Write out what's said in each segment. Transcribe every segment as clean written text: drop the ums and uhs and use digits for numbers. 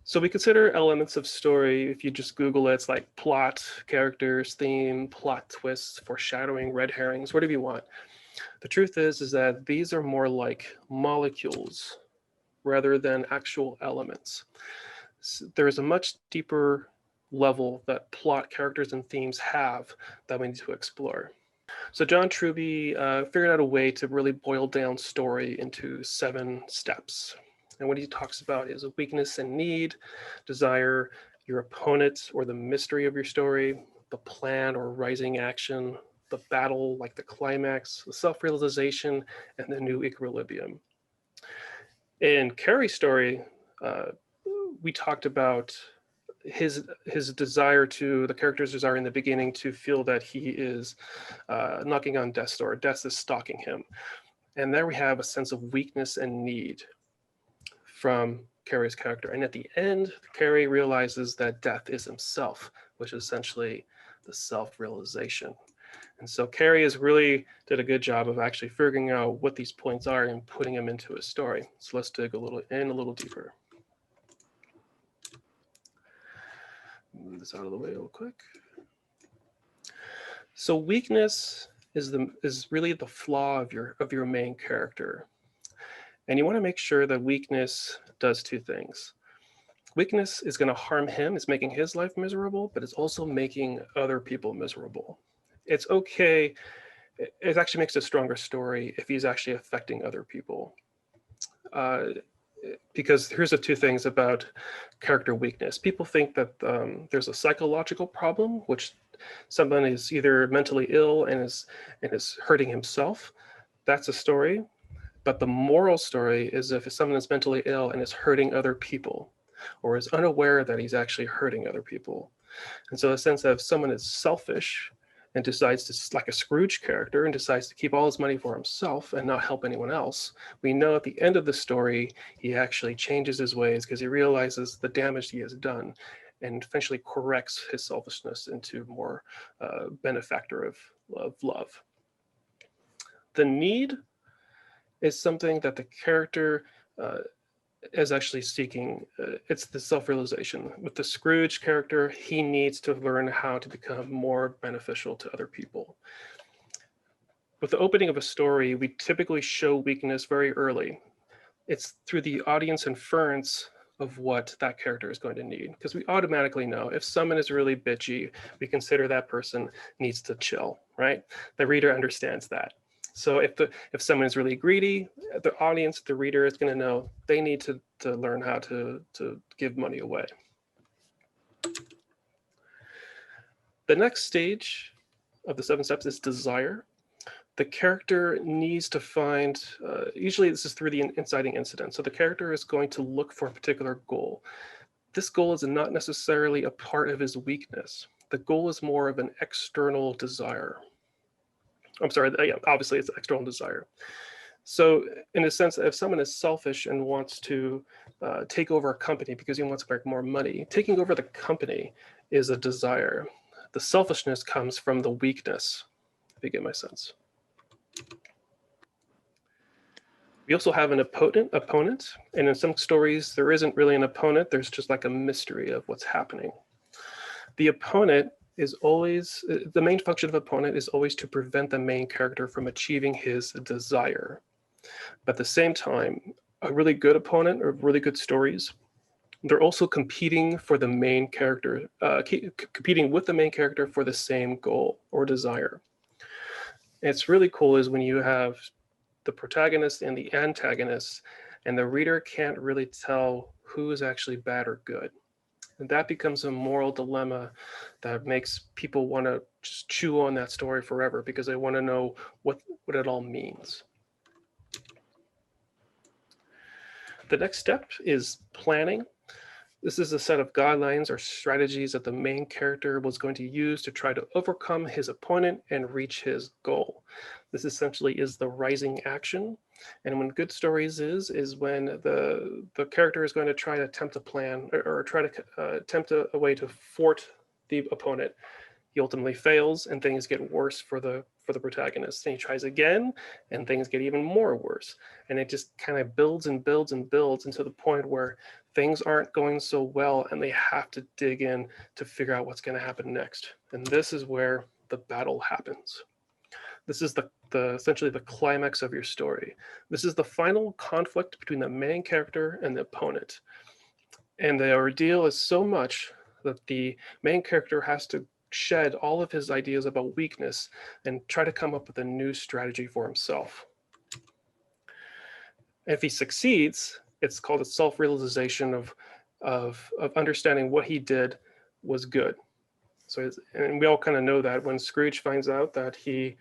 So we consider elements of story, if you just Google it, it's like plot, characters, theme, plot twists, foreshadowing, red herrings, whatever you want. The truth is that these are more like molecules rather than actual elements. There is a much deeper level that plot, characters, and themes have that we need to explore. So John Truby figured out a way to really boil down story into 7 steps. And what he talks about is a weakness and need, desire, your opponent or the mystery of your story, the plan or rising action, the battle like the climax, the self-realization, and the new equilibrium. In Carrie's story, uh, we talked about his desire to the character's desire in the beginning to feel that he is knocking on death's door. Death is stalking him, and there we have a sense of weakness and need from Carrie's character. And at the end, Carrie realizes that death is himself, which is essentially the self-realization. And so Carrie has really did a good job of actually figuring out what these points are and putting them into a story. So let's dig a little deeper. Move this out of the way real quick. So weakness is really the flaw of your main character. And you want to make sure that weakness does 2 things. Weakness is going to harm him, it's making his life miserable, but it's also making other people miserable. It's okay, it actually makes a stronger story if he's actually affecting other people. Because here's the 2 things about character weakness. People think that there's a psychological problem, which someone is either mentally ill and is hurting himself. That's a story. But the moral story is if someone is mentally ill and is hurting other people, or is unaware that he's actually hurting other people. And so, in a sense that if someone is selfish and decides to, like a Scrooge character, and decides to keep all his money for himself and not help anyone else, we know at the end of the story, he actually changes his ways because he realizes the damage he has done and eventually corrects his selfishness into more benefactor of love. The need is something that the character is actually seeking. It's the self-realization. With the Scrooge character, he needs to learn how to become more beneficial to other people. With the opening of a story, we typically show weakness very early. It's through the audience inference of what that character is going to need, because we automatically know if someone is really bitchy, we consider that person needs to chill, right? The reader understands that. So if someone is really greedy, the audience, the reader is going to know they need to learn how to give money away. The next stage of the 7 steps is desire. The character needs to find, usually this is through the inciting incident. So the character is going to look for a particular goal. This goal is not necessarily a part of his weakness. The goal is more of an external desire. I'm sorry, yeah, obviously it's external desire. So in a sense, if someone is selfish and wants to take over a company because he wants to make more money, taking over the company is a desire. The selfishness comes from the weakness, if you get my sense. We also have an opponent, and in some stories, there isn't really an opponent. There's just like a mystery of what's happening. The opponent is always, the main function of opponent is always to prevent the main character from achieving his desire. But at the same time, a really good opponent or really good stories, they're also competing for the main character, competing with the main character for the same goal or desire. And it's really cool is when you have the protagonist and the antagonist, and the reader can't really tell who is actually bad or good. And that becomes a moral dilemma that makes people want to just chew on that story forever because they want to know what it all means. The next step is planning. This is a set of guidelines or strategies that the main character was going to use to try to overcome his opponent and reach his goal. This essentially is the rising action. And when good stories is when the character is going to try to attempt a plan or try to attempt a way to thwart the opponent. He ultimately fails and things get worse for the protagonist. And he tries again and things get even more worse. And it just kind of builds and builds and builds until the point where things aren't going so well and they have to dig in to figure out what's going to happen next. And this is where the battle happens. This is the essentially the climax of your story. This is the final conflict between the main character and the opponent. And the ordeal is so much that the main character has to shed all of his ideas about weakness and try to come up with a new strategy for himself. And if he succeeds, it's called a self-realization of understanding what he did was good. So, and we all kind of know that when Scrooge finds out that he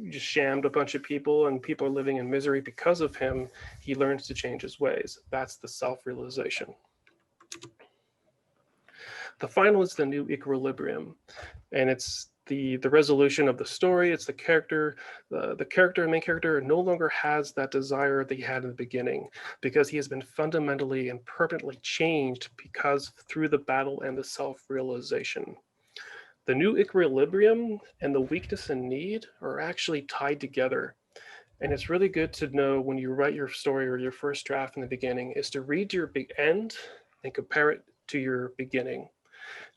just shammed a bunch of people and people are living in misery because of him, he learns to change his ways. That's the self-realization. The final is the new equilibrium, and it's the resolution of the story. It's the character, the character and main character no longer has that desire that he had in the beginning, because he has been fundamentally and permanently changed because through the battle and the self-realization. The new equilibrium and the weakness and need are actually tied together. And it's really good to know when you write your story or your first draft in the beginning is to read your big end and compare it to your beginning.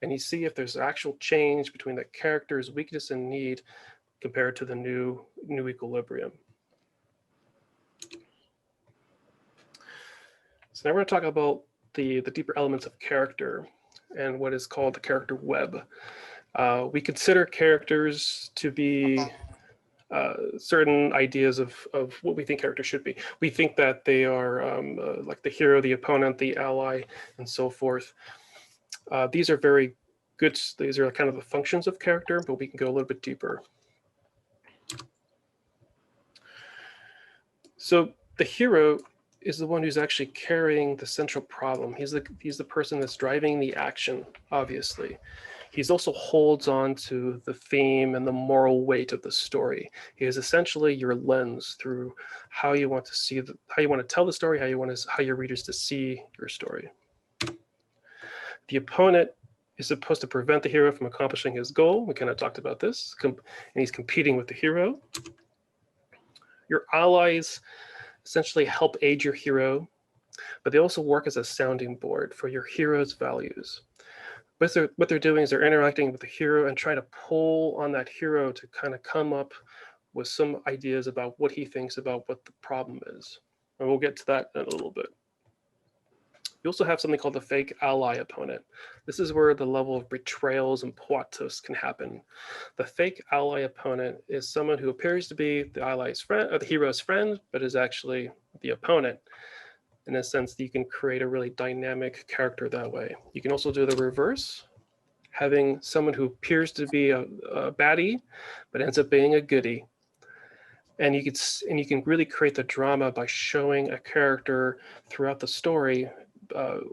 And you see if there's actual change between the character's weakness and need compared to the new equilibrium. So now we're going to talk about the deeper elements of character and what is called the character web. We consider characters to be certain ideas of what we think characters should be. We think that they are like the hero, the opponent, the ally, and so forth. These are very good. These are kind of the functions of character, but we can go a little bit deeper. So the hero is the one who's actually carrying the central problem. He's the person that's driving the action, obviously. He's also holds on to the theme and the moral weight of the story. He is essentially your lens through how you want to see how you want to tell the story, how your readers to see your story. The opponent is supposed to prevent the hero from accomplishing his goal. We kind of talked about this, and he's competing with the hero. Your allies essentially help aid your hero, but they also work as a sounding board for your hero's values. What they're doing is they're interacting with the hero and trying to pull on that hero to kind of come up with some ideas about what he thinks about what the problem is. And we'll get to that in a little bit. You also have something called the fake ally opponent. This is where the level of betrayals and plot twists can happen. The fake ally opponent is someone who appears to be the ally's friend or the hero's friend, but is actually the opponent. In a sense, you can create a really dynamic character that way. You can also do the reverse, having someone who appears to be a baddie, but ends up being a goodie. And you can really create the drama by showing a character throughout the story,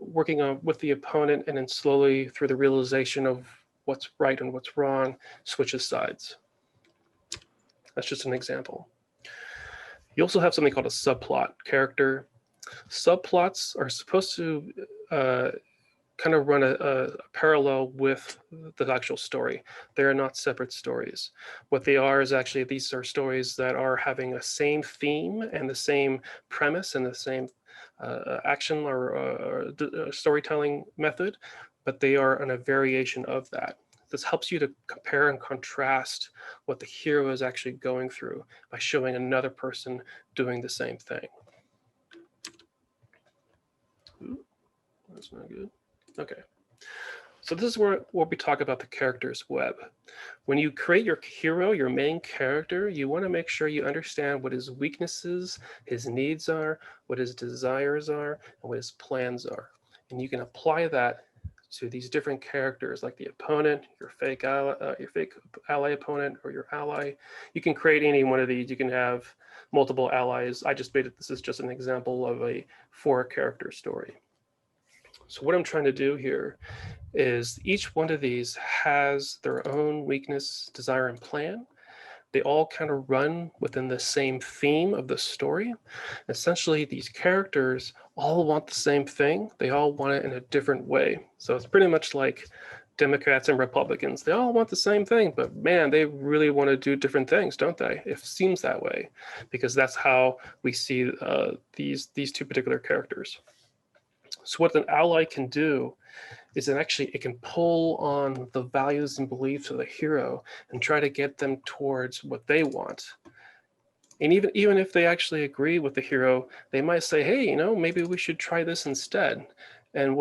working on with the opponent, and then slowly through the realization of what's right and what's wrong, switches sides. That's just an example. You also have something called a subplot character. Subplots are supposed to kind of run a parallel with the actual story. They are not separate stories. What they are is actually these are stories that are having a same theme and the same premise and the same action or storytelling method, but they are in a variation of that. This helps you to compare and contrast what the hero is actually going through by showing another person doing the same thing. Ooh, that's not good. Okay. So this is where we talk about the character's web. When you create your hero, your main character, you want to make sure you understand what his weaknesses, his needs are, what his desires are, and what his plans are. And you can apply that to these different characters like the opponent, your fake ally opponent, or your ally. You can create any one of these. You can have multiple allies. This is just an example of a 4-character story. So what I'm trying to do here is each one of these has their own weakness, desire, and plan. They all kind of run within the same theme of the story. Essentially, these characters all want the same thing. They all want it in a different way. So it's pretty much like Democrats and Republicans. They all want the same thing, but man, they really want to do different things, don't they? It seems that way because that's how we see these two particular characters. So what an ally can do is that actually it can pull on the values and beliefs of the hero and try to get them towards what they want. And even if they actually agree with the hero, they might say, hey, maybe we should try this instead. And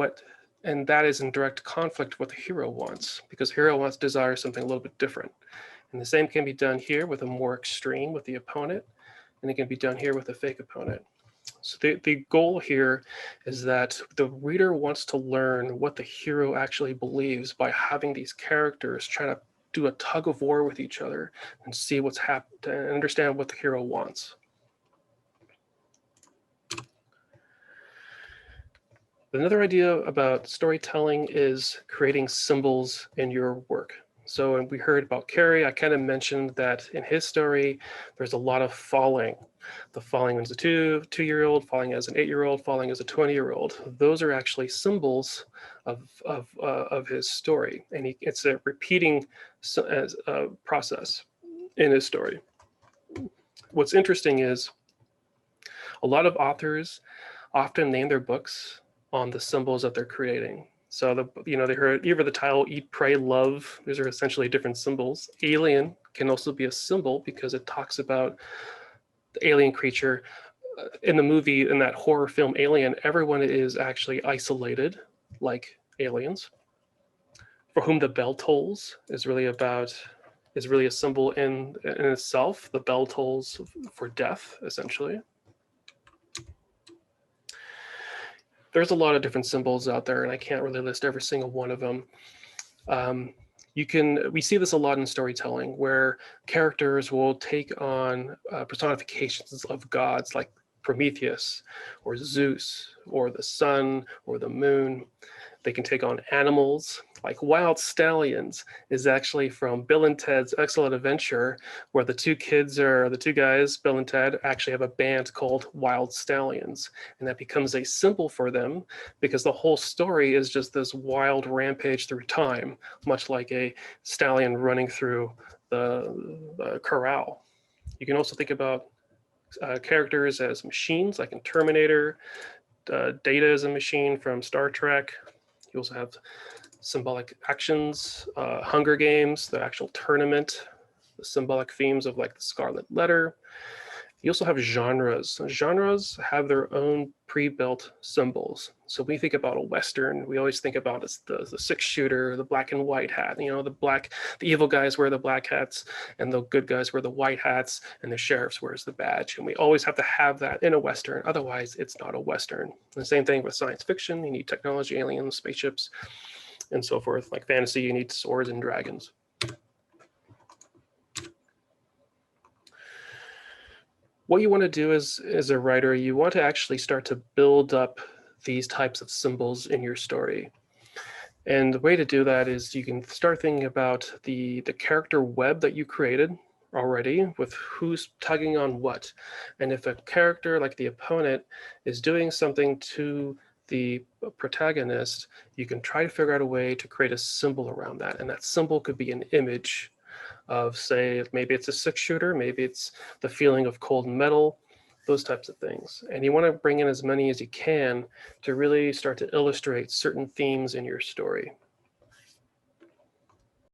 that is in direct conflict with what the hero wants, because the hero desires something a little bit different. And the same can be done here with a more extreme with the opponent, and it can be done here with a fake opponent. So the goal here is that the reader wants to learn what the hero actually believes by having these characters try to do a tug of war with each other and see what's happened and understand what the hero wants. Another idea about storytelling is creating symbols in your work. So when we heard about Carrie, I kind of mentioned that in his story, there's a lot of falling. The falling as a two-year-old, falling as an 8-year-old, falling as a 20-year-old. Those are actually symbols of his story, and it's a repeating process in his story. What's interesting is a lot of authors often name their books on the symbols that they're creating. So they heard either the title Eat, Pray, Love. These are essentially different symbols. Alien can also be a symbol because it talks about the alien creature. In the movie, in that horror film Alien, everyone is actually isolated like aliens. For Whom the Bell Tolls is really a symbol in itself. The bell tolls for death, essentially. There's a lot of different symbols out there, and I can't really list every single one of them. We see this a lot in storytelling, where characters will take on personifications of gods like Prometheus or Zeus or the sun or the moon. They can take on animals like Wild Stallions is actually from Bill and Ted's Excellent Adventure, where the two guys, Bill and Ted, actually have a band called Wild Stallions. And that becomes a symbol for them because the whole story is just this wild rampage through time, much like a stallion running through the corral. You can also think about characters as machines, like in Terminator. Data is a machine from Star Trek. You also have symbolic actions, Hunger Games, the actual tournament, the symbolic themes of like the Scarlet Letter. You also have genres. Genres have their own pre-built symbols. So when we think about a Western, we always think about the 6-shooter, the black and white hat. The evil guys wear the black hats and the good guys wear the white hats and the sheriff wears the badge. And we always have to have that in a Western. Otherwise, it's not a Western. The same thing with science fiction. You need technology, aliens, spaceships, and so forth. Like fantasy, you need swords and dragons. What you want to do as a writer, you want to actually start to build up these types of symbols in your story. And the way to do that is you can start thinking about the character web that you created already with who's tugging on what. And if a character like the opponent is doing something to the protagonist, you can try to figure out a way to create a symbol around that. And that symbol could be an image of, say, maybe it's a 6-shooter, maybe it's the feeling of cold metal, those types of things. And you want to bring in as many as you can to really start to illustrate certain themes in your story.